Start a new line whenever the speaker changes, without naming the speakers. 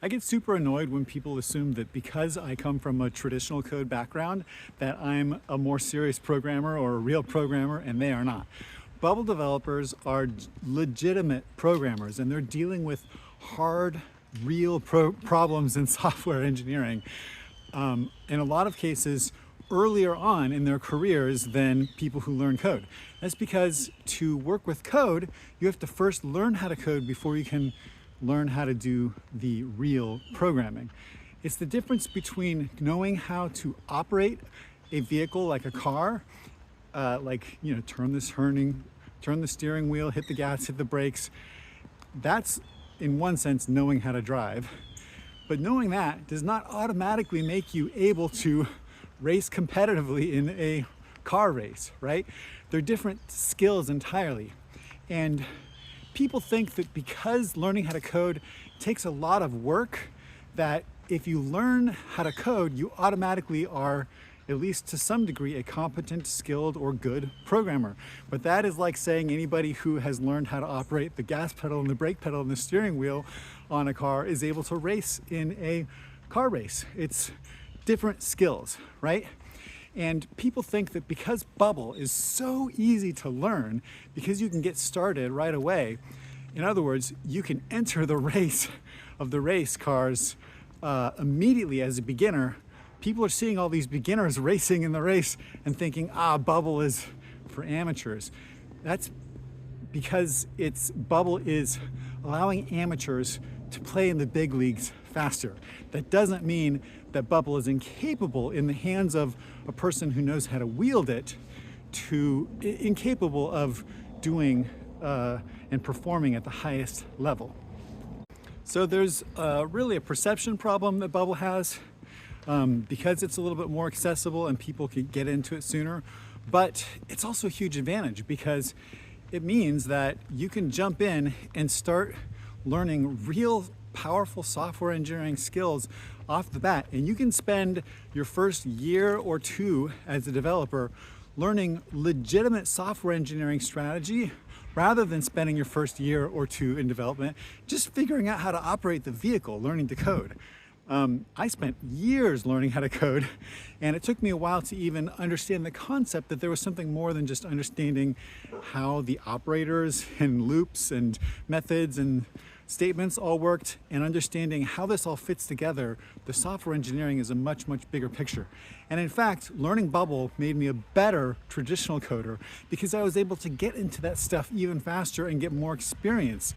I get super annoyed when people assume that because I come from a traditional code background that I'm a more serious programmer or a real programmer, and they are not. Bubble developers are legitimate programmers, and they're dealing with hard, real problems in software engineering. In a lot of cases, earlier on in their careers than people who learn code. That's because to work with code, you have to first learn how to code before you can learn how to do the real programming. It's the difference between knowing how to operate a vehicle like a car, turn the steering wheel, hit the gas, hit the brakes. That's, in one sense, knowing how to drive. But knowing that does not automatically make you able to race competitively in a car race, right? They're different skills entirely. And people think that because learning how to code takes a lot of work, that if you learn how to code, you automatically are, at least to some degree, a competent, skilled, or good programmer. But that is like saying anybody who has learned how to operate the gas pedal and the brake pedal and the steering wheel on a car is able to race in a car race. It's different skills, right? And people think that because Bubble is so easy to learn, because you can get started right away, in other words, you can enter the race of the race cars immediately as a beginner. People are seeing all these beginners racing in the race and thinking, Bubble is for amateurs. That's because Bubble is allowing amateurs to play in the big leagues faster. That doesn't mean that Bubble is incapable in the hands of a person who knows how to wield it, incapable of doing and performing at the highest level. So there's really a perception problem that Bubble has because it's a little bit more accessible and people can get into it sooner. But it's also a huge advantage because it means that you can jump in and start learning real powerful software engineering skills off the bat, and you can spend your first year or two as a developer learning legitimate software engineering strategy rather than spending your first year or two in development just figuring out how to operate the vehicle, learning to code. I spent years learning how to code, and it took me a while to even understand the concept that there was something more than just understanding how the operators and loops and methods and statements all worked, and understanding how this all fits together. The software engineering is a much, much bigger picture. And in fact, learning Bubble made me a better traditional coder because I was able to get into that stuff even faster and get more experience.